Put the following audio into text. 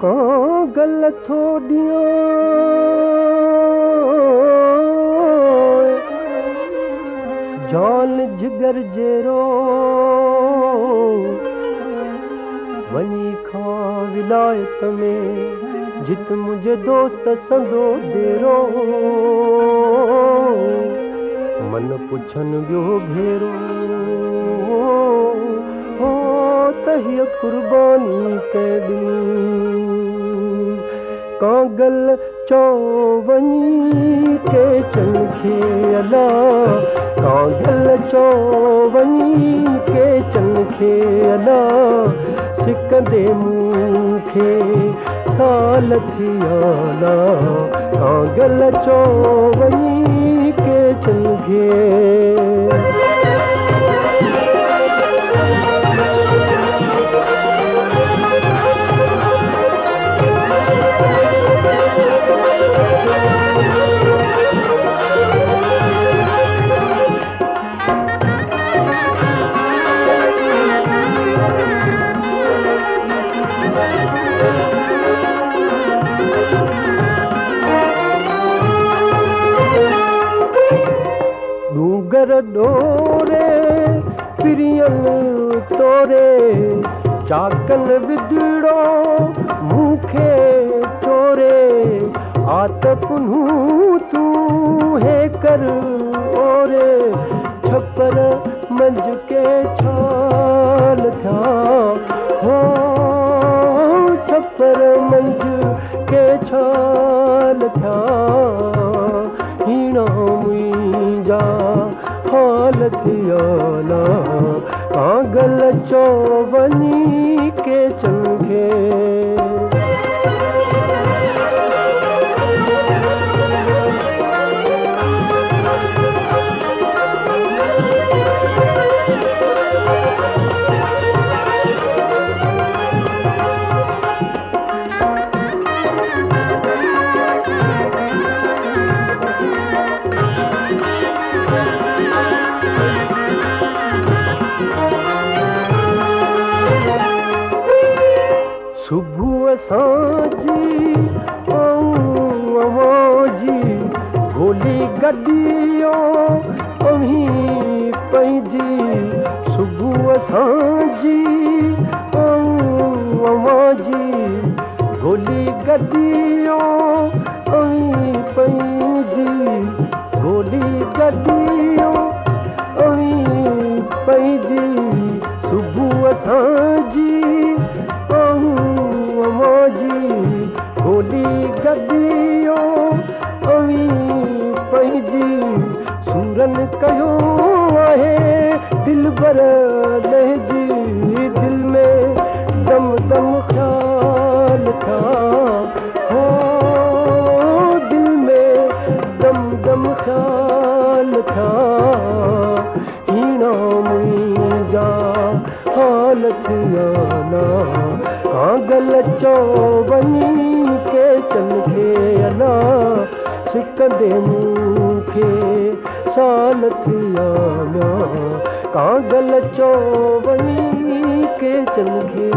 कागल थोड़ियों जान जिगर जेरो वनी खा विलायत में जित मुझे दोस्त संदो देरो मन पुछन बियो घेरो हो तहिया कुर्बानी के दी कागल चौवनी के चनखे अला कागल चौवनी के चनखे अला सिकंदे मूंखे साल थियाला कागल चौवनी के चनखे डूगर डोरे प्रियन तोरे चाकन विदड़ो मूंखे चोरे आत पुन्हू तू है कर ओरे छपर मंझ के छाल था हो छपर मंझ के छाल था हीना मुंहिंजा हाल थियाला कागल चौवनी के चनखे सुबह सांझी अवाजी गोली गड्डियों अभी पंहिंजी सुबह सांझी अवाजी गोली गड्डियों अभी पंहिंजी गोली गड्डियों अभी पंहिंजी सुबह सांझी गोली गड्डियों अवी पंहिंजी सूरन कयो आहे दिल भर लहजी दिल में दम दम ख्याल था हो दिल में दम दम ख्याल था हीना मुंहिंजा हाल थियाला कागल चौवनी के चनखे अला सिकंदे मूंखे साल थियाला कागल चौवनी के चनखे